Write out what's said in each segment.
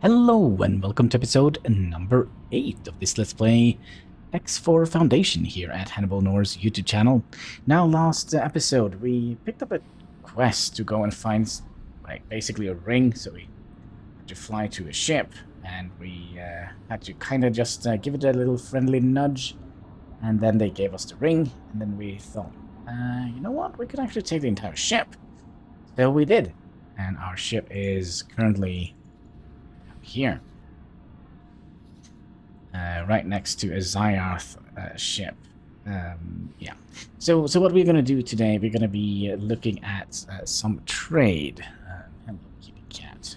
Hello and welcome to episode number 8 of this Let's Play X4 Foundation here at HanniballNOR's YouTube channel. Now, last episode we picked up a quest to go and find basically a ring, so we had to fly to a ship and we had to kind of just give it a little friendly nudge, and then they gave us the ring, and then we thought, you know what, we could actually take the entire ship. So we did, and our ship is currently here, right next to a Zyarth ship. Yeah. So what we're gonna do today? We're gonna be looking at some trade. Hello, kitty cat.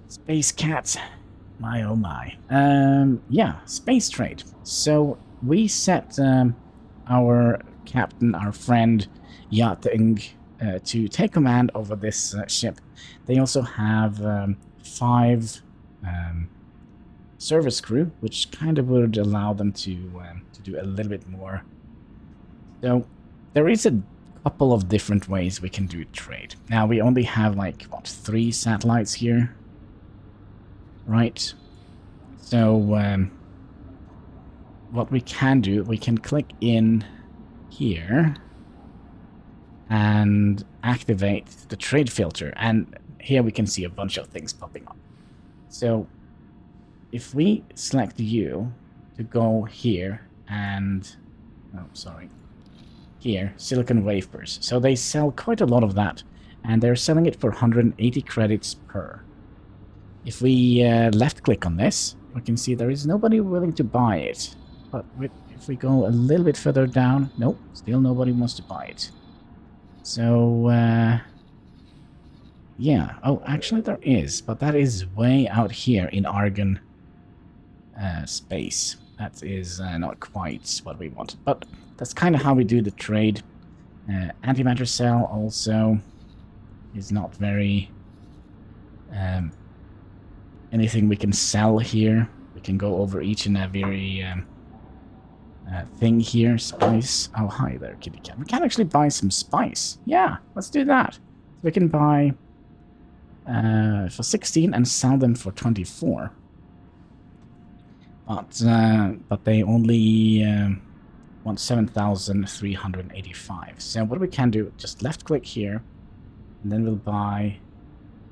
Space cat. My oh my. Yeah, space trade. So we set our captain, our friend Yating, to take command over this ship. They also have 5 service crew, which kind of would allow them to do a little bit more. So there is a couple of different ways we can do trade. Now we only have like, what, 3 satellites here, right? So what we can do, we can click in here and activate the trade filter, and here we can see a bunch of things popping up. So if we select you to go here and, oh, sorry, here, silicon wafers. So they sell quite a lot of that, and they're selling it for 180 credits per. If we left click on this, we can see there is nobody willing to buy it. But if we go a little bit further down, nope, still nobody wants to buy it. So, yeah. Oh, actually there is, but that is way out here in Argon space. That is not quite what we wanted, but that's kind of how we do the trade. Antimatter cell also is not very anything we can sell here. We can go over each and every thing here. Spice. Oh, hi there, kitty cat. We can actually buy some spice. Yeah, let's do that. So we can buy for 16 and sell them for 24. But they only want 7,385. So what we can do, just left click here, and then we'll buy,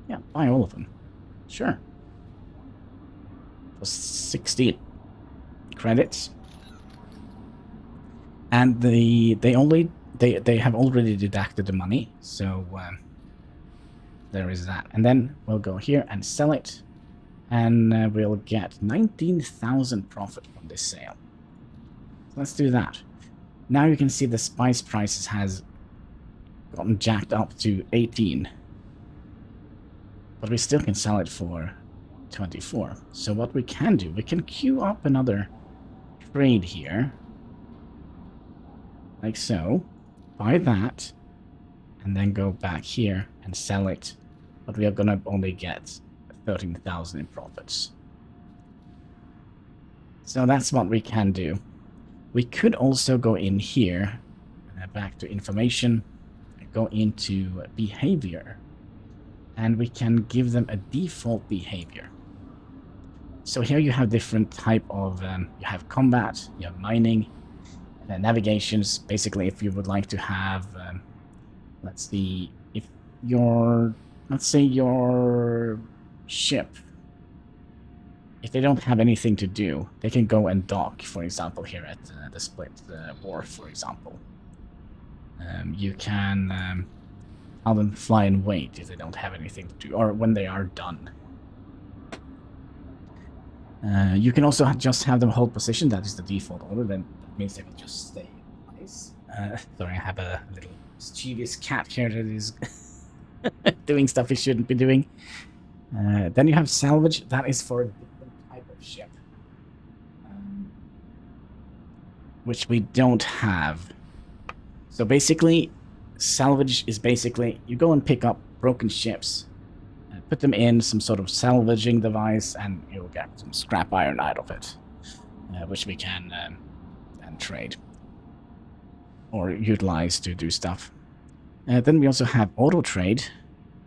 yeah, buy all of them. Sure. For 16 credits. And they have already deducted the money, so there is that. And then we'll go here and sell it, and we'll get 19,000 profit from this sale. So let's do that. Now you can see the spice prices has gotten jacked up to 18, but we still can sell it for 24. So what we can do, we can queue up another trade here, like so, buy that, and then go back here and sell it. But we are gonna only get 13,000 in profits. So that's what we can do. We could also go in here, back to information, go into behavior, and we can give them a default behavior. So here you have different type of, you have combat, you have mining, navigations. Basically, if you would like to have, let's see, if your, let's say your ship, if they don't have anything to do, they can go and dock, for example, here at the split wharf, for example. You can tell them fly and wait if they don't have anything to do, or when they are done. You can also just have them hold position. That is the default order. Then that means they will just stay in place. Sorry, I have a little mischievous cat here that is doing stuff he shouldn't be doing. Then you have salvage. That is for a different type of ship, which we don't have. So basically, salvage is basically you go and pick up broken ships, put them in some sort of salvaging device, and you'll get some scrap iron out of it, which we can then trade or utilize to do stuff. Then we also have auto trade,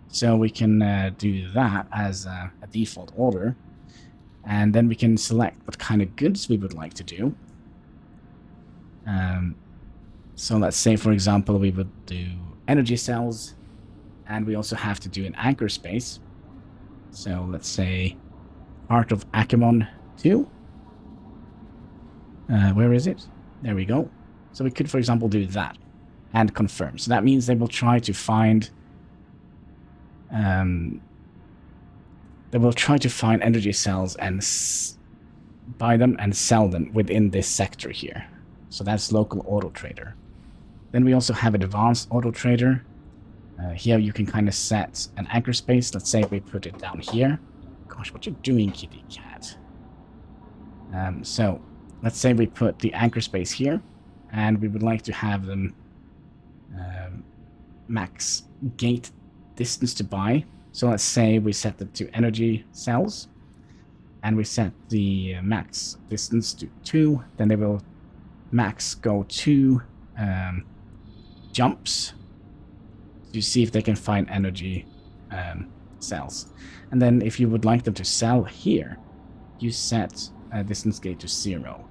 So we can do that as a default order. And then we can select what kind of goods we would like to do. So let's say, for example, we would do energy cells, and we also have to do an anchor space. So let's say part of Akamon 2. Where is it? There we go. So we could, for example, do that and confirm. So that means they will try to find energy cells and buy them and sell them within this sector here. So that's local auto trader. Then we also have advanced auto trader. Here you can kind of set an anchor space. Let's say we put it down here. Gosh, what you doing, kitty cat? So let's say we put the anchor space here, and we would like to have them max gate distance to buy. So let's say we set it to energy cells, and we set the max distance to 2. Then they will max go 2 jumps to see if they can find energy cells. And then if you would like them to sell here, you set a distance gate to 0.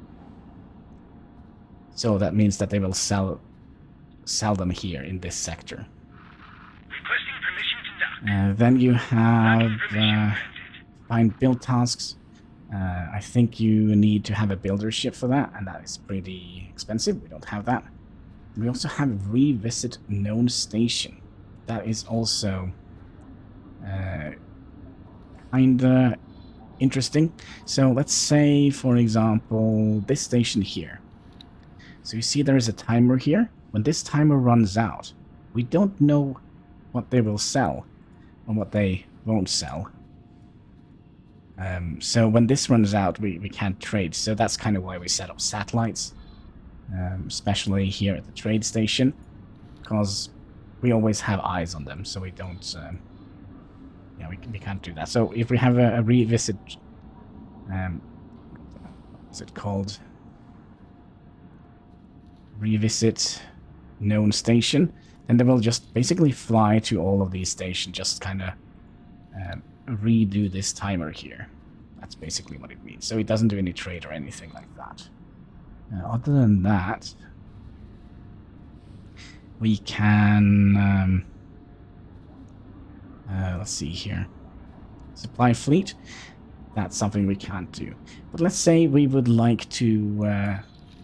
So that means that they will sell them here in this sector. Requesting permission to dock. Then you have find build tasks. I think you need to have a builder ship for that, and that is pretty expensive. We don't have that. We also have revisit known station. That is also kinda interesting. So let's say, for example, this station here. So you see there is a timer here. When this timer runs out, we don't know what they will sell and what they won't sell. So when this runs out, we can't trade. So that's kind of why we set up satellites, especially here at the trade station, because we always have eyes on them, so we don't... yeah, we can't do that. So if we have a revisit... what's it called? Revisit known station, then they will just basically fly to all of these stations, just kind of redo this timer here. That's basically what it means. So it doesn't do any trade or anything like that. Other than that, we can... let's see here. Supply fleet. That's something we can't do. But let's say we would like to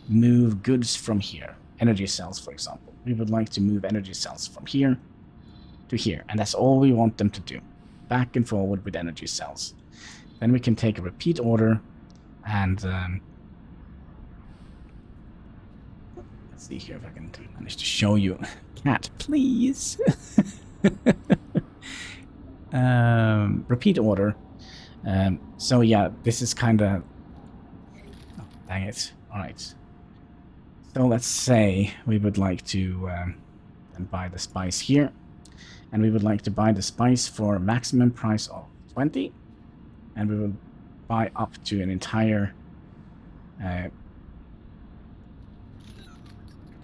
move goods from here. Energy cells, for example. We would like to move energy cells from here to here. And that's all we want them to do. Back and forward with energy cells. Then we can take a repeat order and... let's see here if I can manage to show you. Cat, please. Repeat order. So yeah, this is kind of... oh, dang it. Alright. So let's say we would like to buy the spice here. And we would like to buy the spice for a maximum price of 20. And we will buy up to an entire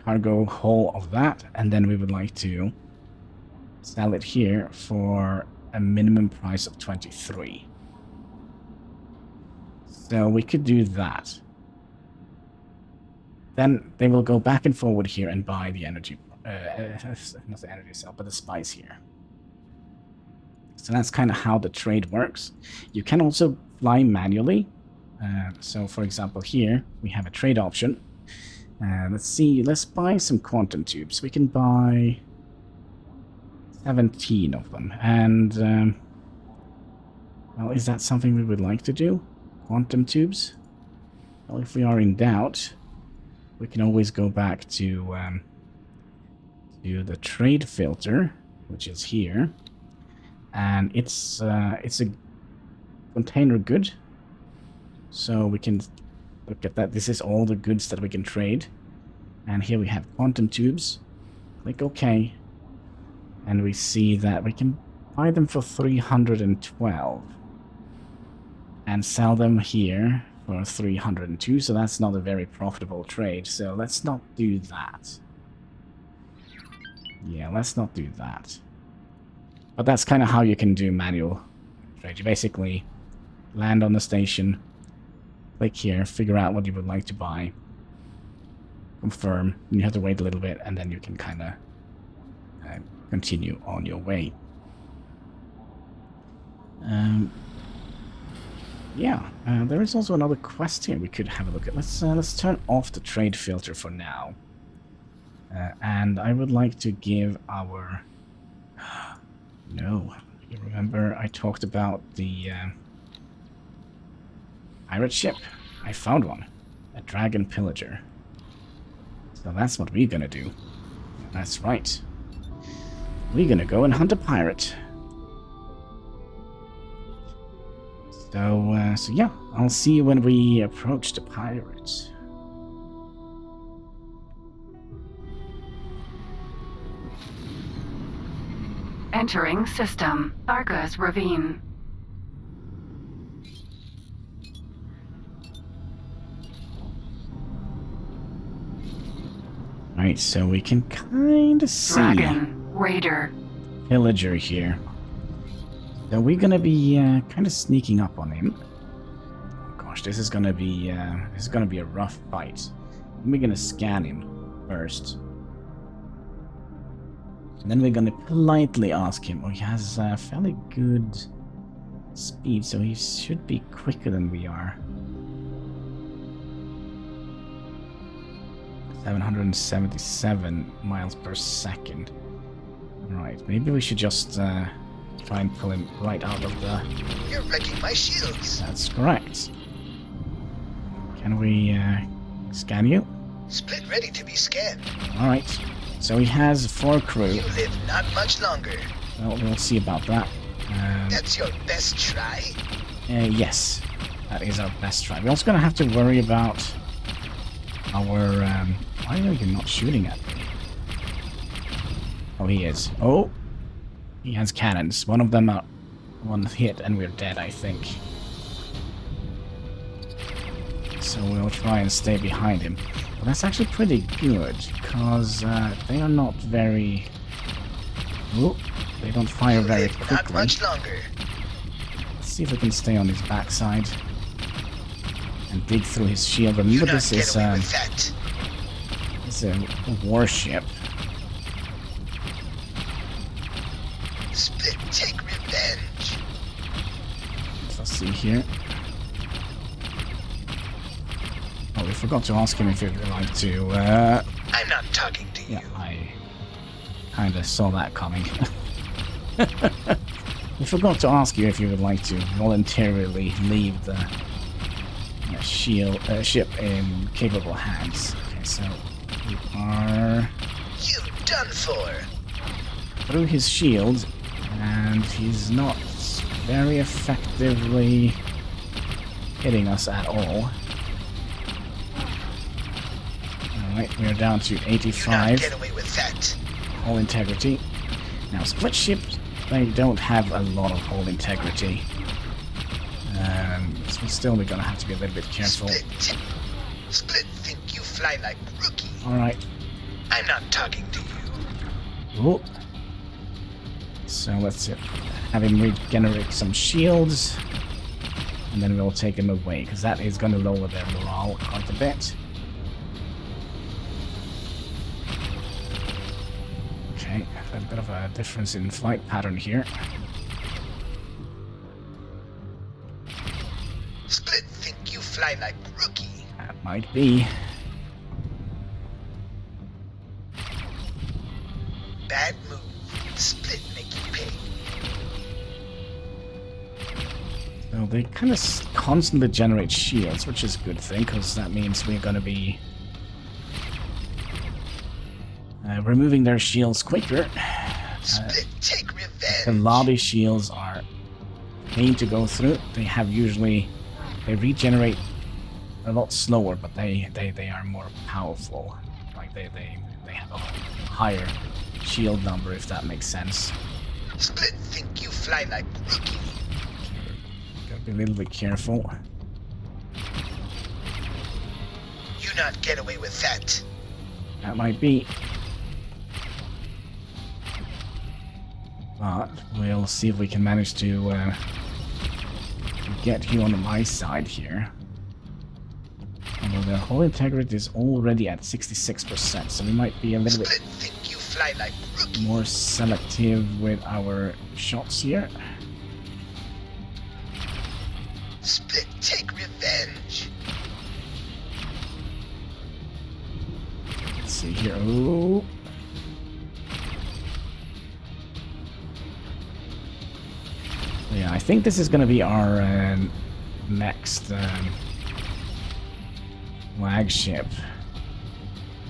cargo haul of that. And then we would like to sell it here for a minimum price of 23. So we could do that. Then they will go back and forward here and buy the energy, not the energy cell, but the spice here. So that's kind of how the trade works. You can also fly manually. So for example here, we have a trade option. Let's see, let's buy some quantum tubes. We can buy 17 of them. And, well, is that something we would like to do? Quantum tubes? Well, if we are in doubt, we can always go back to the trade filter, which is here. And it's a container good. So we can look at that. This is all the goods that we can trade. And here we have quantum tubes. Click OK. And we see that we can buy them for 312. And sell them here for 302. So that's not a very profitable trade. So let's not do that. Yeah, let's not do that. But that's kind of how you can do manual trade. You basically land on the station, click here, figure out what you would like to buy, confirm, and you have to wait a little bit, and then you can kind of continue on your way. Yeah, there is also another quest here we could have a look at. Let's turn off the trade filter for now. And I would like to give our... No, you remember I talked about the pirate ship? I found one. A dragon pillager. So that's what we're gonna do. That's right. We're gonna go and hunt a pirate. So yeah, I'll see you when we approach the pirate. Entering system. Argus Ravine. Right, so we can kind of see Dragon Raider Pillager here. So we're gonna be kind of sneaking up on him. Oh gosh, this is gonna be a rough fight. We're gonna scan him first. And then we're gonna politely ask him. Oh, he has fairly good speed, so he should be quicker than we are. 777 miles per second. Alright, maybe we should just try and pull him right out of the... You're wrecking my shields. That's correct. Can we scan you? Split ready to be scanned. Alright. So he has 4 crew. You live not much longer. Well, we'll see about that. That's your best try? Yes. That is our best try. We're also going to have to worry about our... why are you not shooting at me? Oh, he is. Oh! He has cannons. One of them are... One hit and we're dead, I think. So we'll try and stay behind him. Well, that's actually pretty good, because they are not very... Oh, they don't fire very quickly. Not much longer. Let's see if we can stay on his backside and dig through his shield. Remember, this is a warship. Split, take revenge. Let's see here. Oh, we forgot to ask him if he would like to... I'm not talking to you. Yeah, I kind of saw that coming. We forgot to ask you if you would like to voluntarily leave the ship in capable hands. Okay, so we are... You done for. Through his shield, and he's not very effectively hitting us at all. Alright, we are down to 85. Get away with that. Hull integrity. Now, split ships, they don't have a lot of hull integrity. So still, we're gonna have to be a little bit careful. Split think you fly like rookie. Alright. I'm not talking to you. Oh. So let's have him regenerate some shields. And then we'll take him away, because that is gonna lower their morale quite a bit. Okay, a bit of a difference in flight pattern here. Split think you fly like rookie. That might be. Bad move. Split make you pay. So they kind of constantly generate shields, which is a good thing, because that means we're going to be removing their shields quicker. Split take revenge. The lobby shields are pain to go through. They have usually... They regenerate a lot slower, but they are more powerful. Like they have a higher shield number, if that makes sense. Split think you fly like rookie. Gotta be a little bit careful. You not get away with that. That might be. But we'll see if we can manage to get you on my side here. Although their whole integrity is already at 66%, so we might be a little bit Split think you fly like rookie. more selective with our shots here. Split take revenge. Let's see here. Ooh. Yeah, I think this is going to be our next flagship.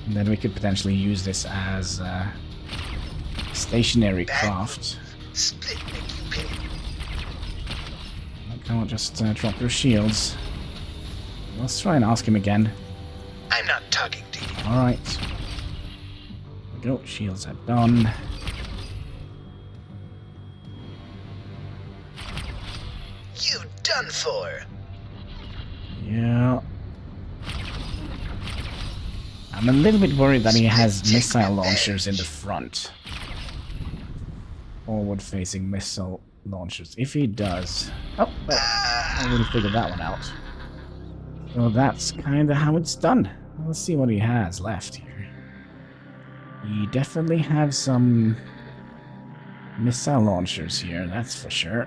And then we could potentially use this as stationary craft. Split make you pay. Come on, just drop your shields. Let's try and ask him again. I'm not talking to you. Alright. There we go, shields are done. You done for. Yeah. I'm a little bit worried that he has missile launchers in the front. Forward-facing missile launchers. If he does... Oh, well, I already figured that one out. So that's kind of how it's done. Let's see what he has left here. He definitely has some missile launchers here, that's for sure.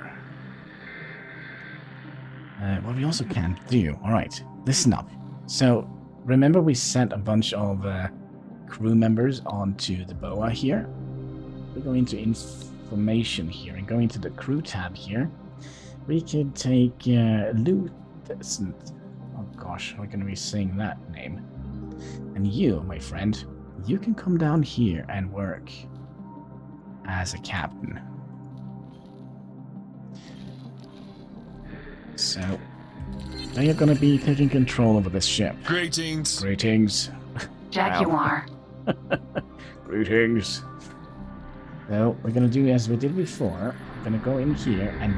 What we also can do... Alright, listen up. So, remember we sent a bunch of crew members onto the BOA here? We go into information here and go into the crew tab here. We could take loot. Oh gosh, we're going to be saying that name. And you, my friend, you can come down here and work as a captain. So, now you're going to be taking control over this ship. Greetings. Greetings. Jaguar. Greetings. So, we're going to do as we did before. We're going to go in here, and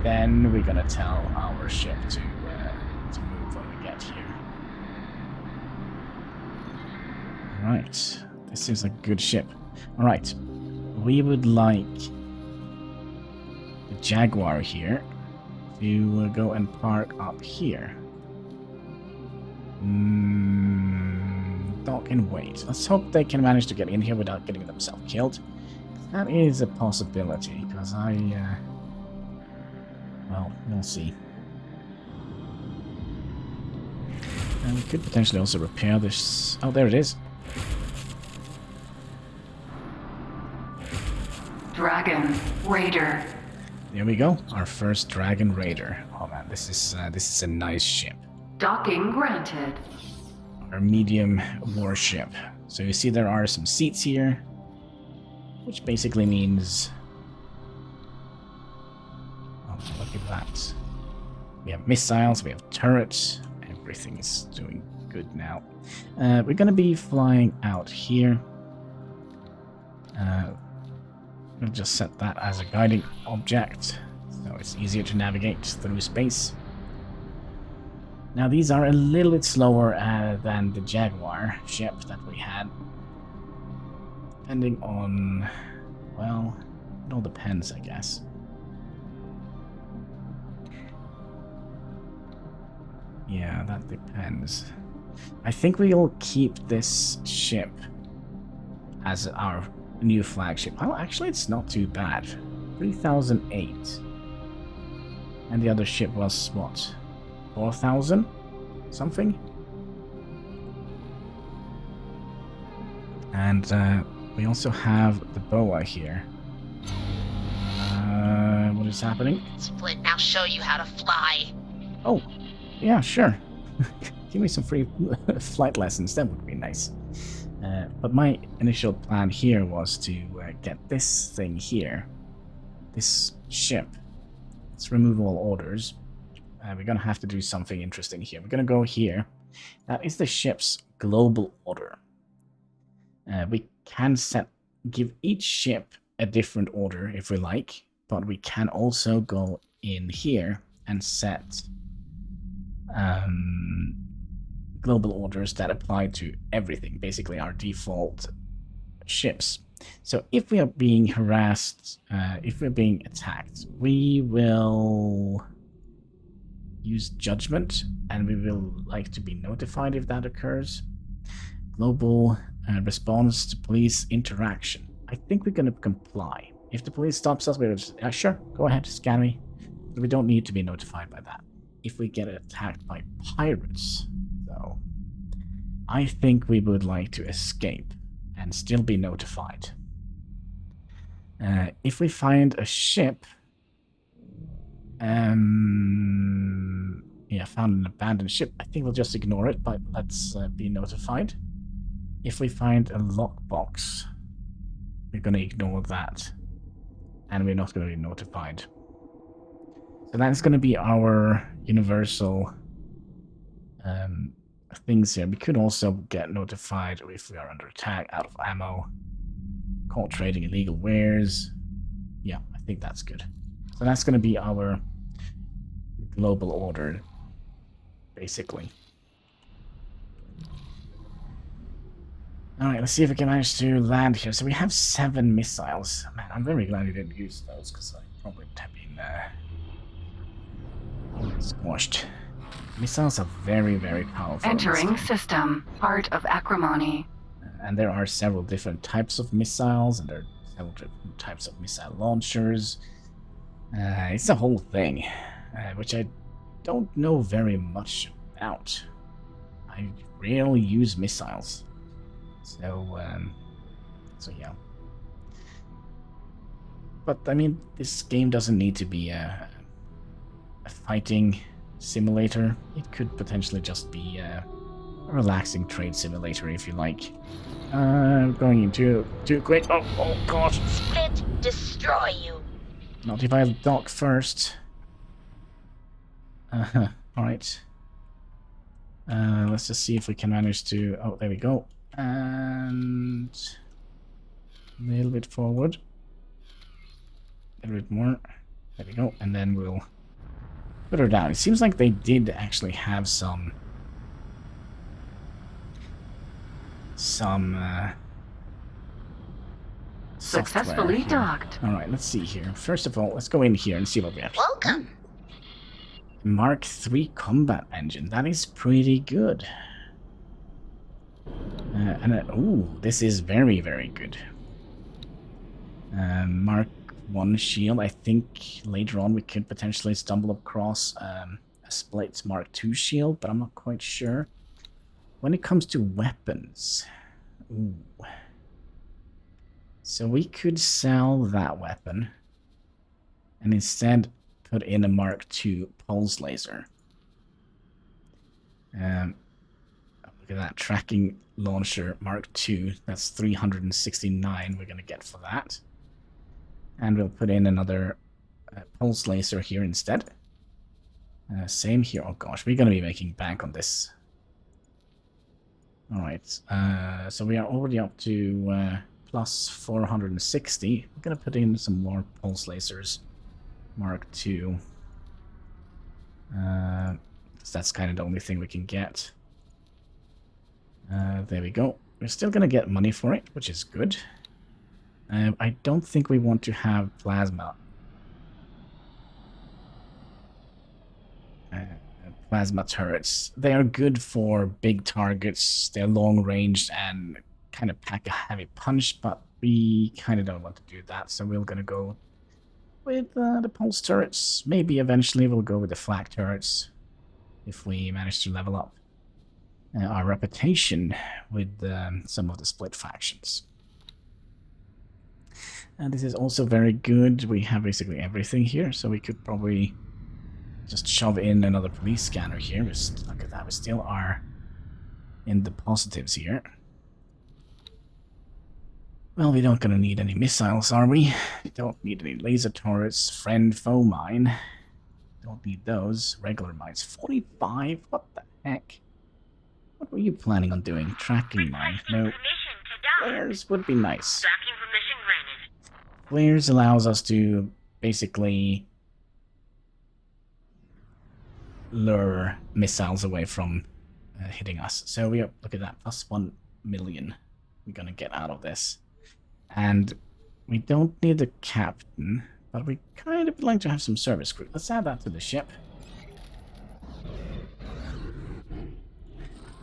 then we're going to tell our ship to move when we get here. Alright. This is a good ship. Alright. We would like the Jaguar here to go and park up here. Dock and wait. Let's hope they can manage to get in here without getting themselves killed. That is a possibility, because well, we'll see. And we could potentially also repair this... Oh, there it is. Dragon. Raider. There we go. Our first Dragon Raider. Oh man, this is a nice ship. Docking granted. Our medium warship. So you see there are some seats here, which basically means... Oh, look at that. We have missiles, we have turrets, everything's doing good now. We're going to be flying out here. We'll just set that as a guiding object, so it's easier to navigate through space. Now these are a little bit slower than the Jaguar ship that we had. Depending on... well, it all depends, I guess. Yeah, that depends. I think we'll keep this ship as our new flagship. Well, actually, it's not too bad. 3008. And the other ship was, what? 4,000? Something? And we also have the BOA here. What is happening? Split, now show you how to fly. Oh, yeah, sure. Give me some free flight lessons, that would be nice. But my initial plan here was to get this thing here. This ship. Let's remove all orders. We're going to have to do something interesting here. We're going to go here. That is the ship's global order. We can give each ship a different order if we like, but we can also go in here and set global orders that apply to everything, basically our default ships. So if we are being harassed, if we're being attacked, we will use judgment, and we will like to be notified if that occurs. Global response to police interaction. I think we're going to comply. If the police stops us, we'll just, yeah, sure, go ahead, scan me. But we don't need to be notified by that. If we get attacked by pirates, though, I think we would like to escape and still be notified. If we find a ship, yeah, found an abandoned ship, I think we'll just ignore it, but let's be notified. If we find a lockbox, we're going to ignore that, and we're not going to be notified. So that's going to be our universal things here. We could also get notified if we are under attack, out of ammo, caught trading illegal wares. Yeah, I think that's good. So that's going to be our global order, basically. Alright, let's see if we can manage to land here. So we have 7 missiles. Man, I'm very glad we didn't use those, because I probably would have been squashed. Missiles are very, very powerful. Entering system. Part of acrimony. And there are several different types of missiles, and there are several different types of missile launchers. It's a whole thing, which I don't know very much about. I rarely use missiles. So yeah. But, I mean, this game doesn't need to be a fighting simulator. It could potentially just be a relaxing trade simulator, if you like. I'm going into too quick. Oh god. Split, destroy you. Not if I dock first. Alright. Let's just see if we can manage to... Oh, there we go. And... a little bit forward. A little bit more. There we go. And then we'll put her down. It seems like they did actually have some Successfully docked. Alright, let's see here. First of all, let's go in here and see what we have. Welcome. Mark III combat engine. That is pretty good. Ooh, this is very, very good. Mark I shield. I think later on we could potentially stumble across a split Mark II shield, but I'm not quite sure. When it comes to weapons, ooh. So we could sell that weapon and instead put in a Mark II pulse laser. Look at that, tracking launcher Mark II. That's 369 we're going to get for that. And we'll put in another pulse laser here instead. Same here. Oh gosh, we're going to be making bank on this. Alright, so we are already up to plus 460. We're going to put in some more pulse lasers. Mark II. That's kind of the only thing we can get. There we go. We're still going to get money for it, which is good. I don't think we want to have plasma. Plasma turrets. They are good for big targets. They're long ranged and kind of pack a heavy punch, but we kind of don't want to do that, so we're going to go with the pulse turrets. Maybe eventually we'll go with the flak turrets if we manage to level up our reputation with some of the split factions. And this is also very good. We have basically everything here, so we could probably just shove in another police scanner here. Look at that, we still are in the positives here. Well, we don't gonna need any missiles, are we? We don't need any laser turrets, friend-foe mine. Don't need those. Regular mines. 45? What the heck? What were you planning on doing? Tracking mine? No. Flares would be nice. Docking permission granted. Flares allows us to basically lure missiles away from hitting us. So we are, look at that, plus 1 million we're gonna get out of this. And we don't need the captain, but we kind of would like to have some service crew. Let's add that to the ship.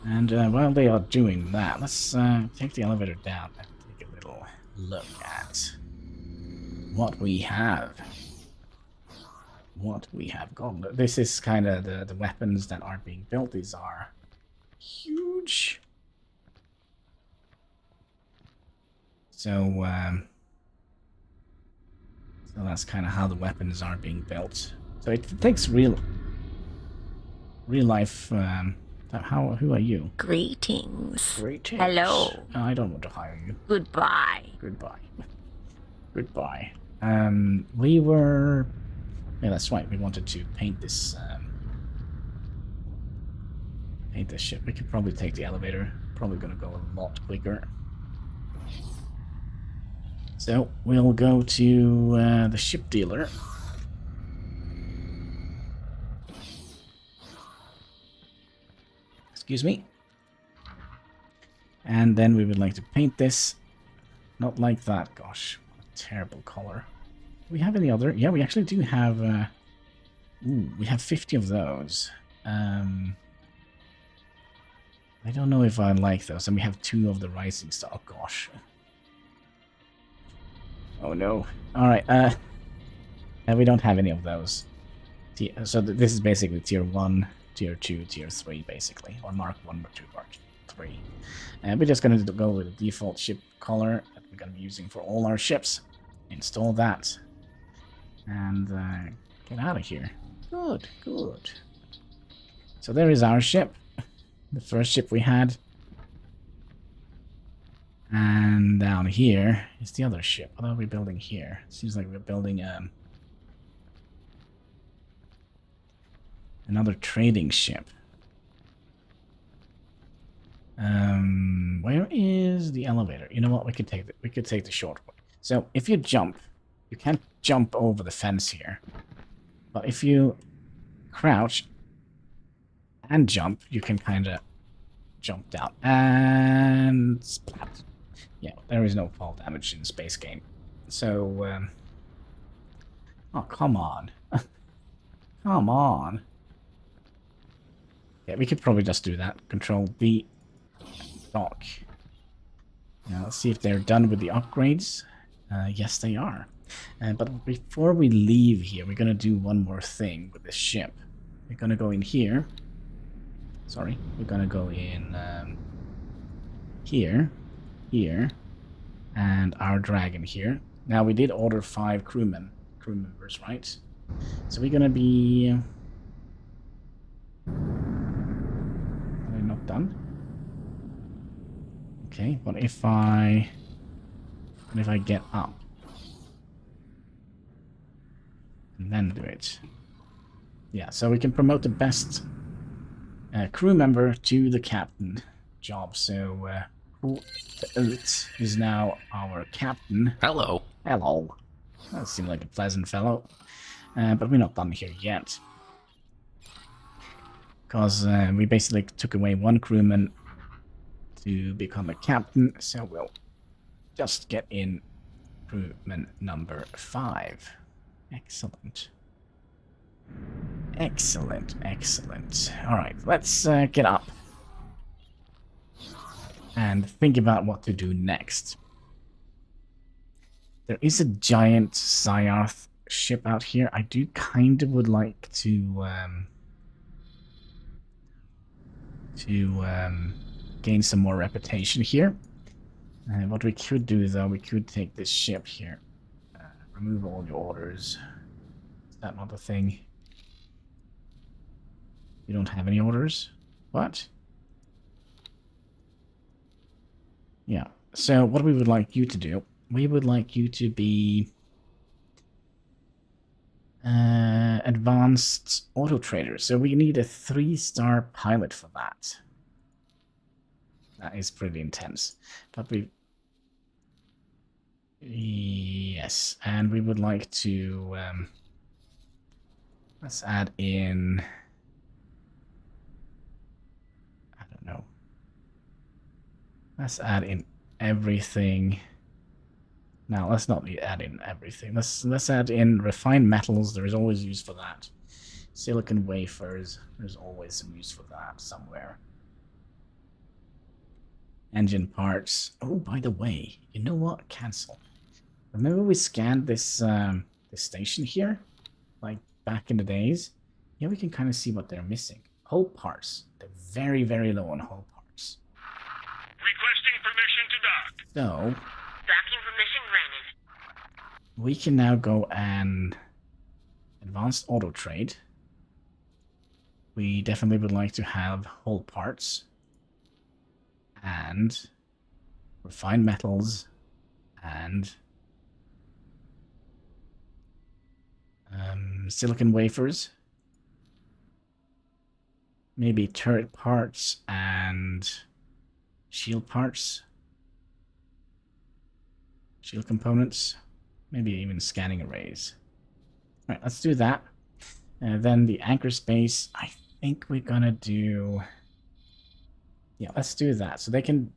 And while they are doing that, let's take the elevator down and take a little look at what we have. What we have got. This is kind of the weapons that are being built. These are huge. So that's kind of how the weapons are being built. So it takes real life. Who are you? Greetings. Greetings. Hello. I don't want to hire you. Goodbye. Goodbye. Goodbye. We were. Yeah, that's right. We wanted to paint this. Paint this ship. We could probably take the elevator. Probably gonna go a lot quicker. So we'll go to the ship dealer. Excuse me. And then we would like to paint this. Not like that. Gosh, what a terrible color. Do we have any other? Yeah, we actually do have. Ooh, we have 50 of those. I don't know if I like those. And we have 2 of the rising star. Oh gosh. Oh no. Alright, we don't have any of those. So this is basically tier 1, tier 2, tier 3, basically. Or Mark 1, Mark 2, Mark 3. And we're just going to go with the default ship color that we're going to be using for all our ships. Install that. And get out of here. Good, good. So there is our ship. The first ship we had. And down here is the other ship. What are we building here? Seems like we're building another trading ship. Where is the elevator? You know what? We could take the short way. So if you jump, you can't jump over the fence here. But if you crouch and jump, you can kind of jump down and splat. Yeah, there is no fall damage in space game. So, oh, come on. Come on. Yeah, we could probably just do that. Control B. Dock. Now, let's see if they're done with the upgrades. Yes, they are. But before we leave here, we're going to do one more thing with this ship. We're going to go in here. Sorry. We're going to go in here. Here. And our dragon here. Now, we did order 5 crew members, right? So we're going to be... Are they not done? Okay, what if I get up? And then do it. Yeah, so we can promote the best crew member to the captain job. So, Oot is now our captain. Hello. Hello. That seemed like a pleasant fellow. But we're not done here yet. Because we basically took away 1 crewman to become a captain. So we'll just get in crewman number 5. Excellent. Excellent, excellent. Alright, let's get up. And think about what to do next. There is a giant Xayarth ship out here. I do kind of would like to gain some more reputation here. What we could do, though, we could take this ship here. Remove all your orders. Is that not a thing? You don't have any orders? What? Yeah. So what we would like you to do, we would like you to be advanced auto trader. So we need a 3-star pilot for that. That is pretty intense. But we... Yes. And we would like to... let's add in... I don't know. Let's add in everything Now, let's not add in everything. Let's add in refined metals. There is always use for that. Silicon wafers. There's always some use for that somewhere. Engine parts. Oh, by the way, you know what? Cancel. Remember we scanned this this station here? Like, back in the days? Yeah, we can kind of see what they're missing. Hull parts. They're very, very low on hull parts. Requesting permission to dock. So, Docking permission granted. we can now go and advanced auto trade. We definitely would like to have hull parts and refined metals and silicon wafers, maybe turret parts and shield parts, shield components, maybe even scanning arrays. All right, let's do that. Then the anchor space, I think we're gonna do... Yeah, let's do that. So they can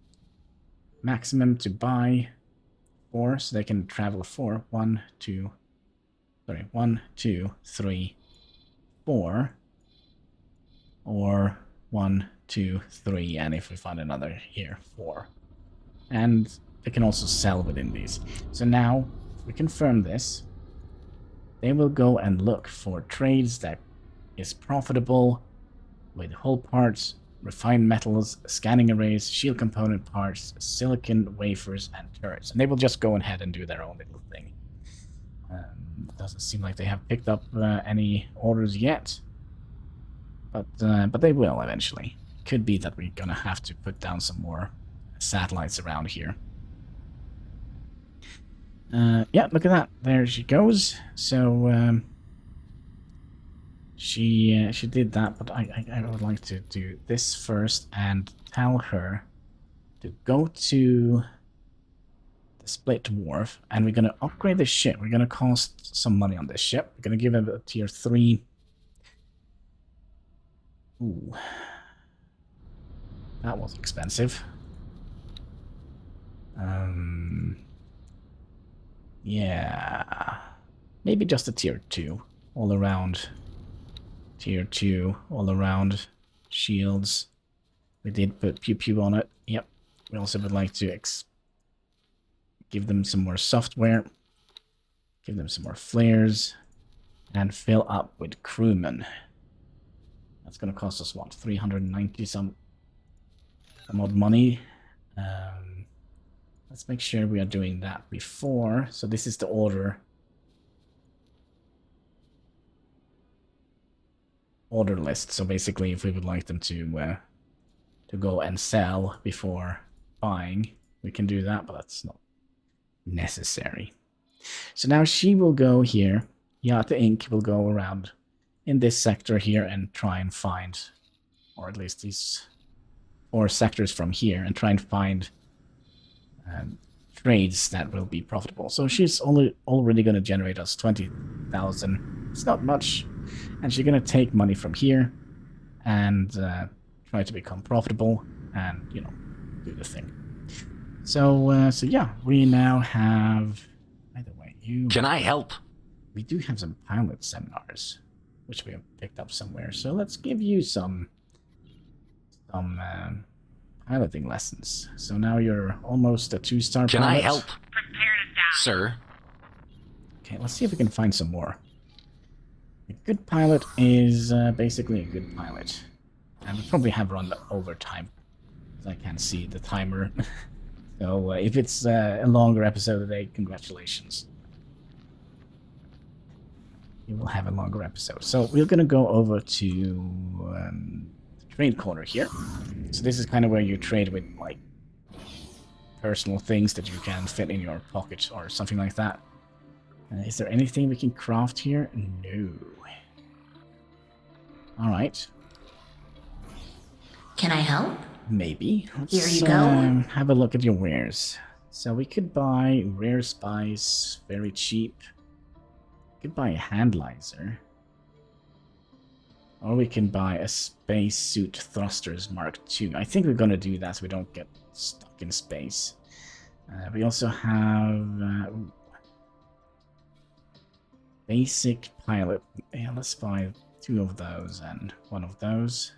maximum to buy 4, so they can travel 4. 1, 2, 3, 4. Or 1, 2, 3, and if we find another here, 4. And they can also sell within these. So now, if we confirm this, they will go and look for trades that is profitable with hull parts, refined metals, scanning arrays, shield component parts, silicon wafers, and turrets. And they will just go ahead and do their own little thing. Doesn't seem like they have picked up any orders yet. But they will eventually. Could be that we're gonna have to put down some more satellites around here. Yeah, look at that. There she goes. So she did that, but I would like to do this first and tell her to go to the split wharf, and we're gonna upgrade the ship. We're gonna cost some money on this ship. We're gonna give it a tier 3. Ooh. That was expensive. Yeah. Maybe just a tier 2. All around. Tier 2. All around. Shields. We did put pew pew on it. Yep. We also would like to give them some more software. Give them some more flares. And fill up with crewmen. That's going to cost us, what, 390 some odd money. Let's make sure we are doing that before. So this is the order list. So basically, if we would like them to go and sell before buying, we can do that, but that's not necessary. So now she will go here. Yata Inc. will go around in this sector here and try and find, or at least these 4 sectors from here, and try and find trades that will be profitable. So she's already going to generate us 20,000. It's not much, and she's going to take money from here and try to become profitable and, you know, do the thing. So yeah, we now have. By the way, Can I help? We do have some pilot seminars, which we have picked up somewhere. So let's give you some piloting lessons. So now you're almost a 2-star pilot. Can I help? Prepare to die. Sir? Okay, let's see if we can find some more. A good pilot is basically a good pilot. And we probably have run over time, because I can't see the timer. So if it's a longer episode today, congratulations. You will have a longer episode. So we're going to go over to the trade corner here. So this is kind of where you trade with, like, personal things that you can fit in your pocket or something like that. Is there anything we can craft here? No. Alright. Can I help? Maybe. Here you go. Have a look at your wares. So we could buy rare spice, very cheap. We could buy a handlizer. Or we can buy a spacesuit thrusters Mark II. I think we're gonna do that so we don't get stuck in space. We also have basic pilot. Yeah, let's buy 2 of those and 1 of those.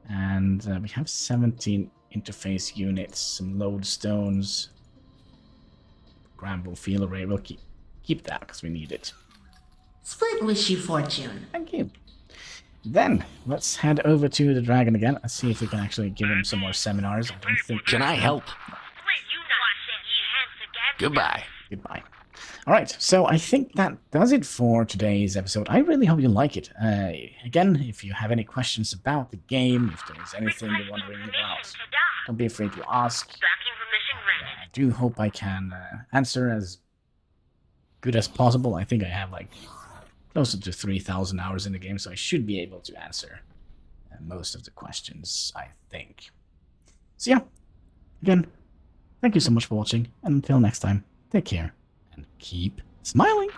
And we have 17 interface units, some lodestones, Gramble field array. We'll keep that because we need it. Split wish you fortune. Thank you. Then let's head over to the dragon again. Let's see if we can actually give him some more seminars. I don't think. Can I help? Split, you know I said you hands together. Goodbye. Goodbye. All right, so I think that does it for today's episode. I really hope you like it. Again, if you have any questions about the game, if there's anything you're wondering about, don't be afraid to ask. Docking permission granted. I do hope I can answer as good as possible. I think I have like closer to 3,000 hours in the game, so I should be able to answer most of the questions, I think. So yeah, again, thank you so much for watching, and until next time, take care and keep smiling.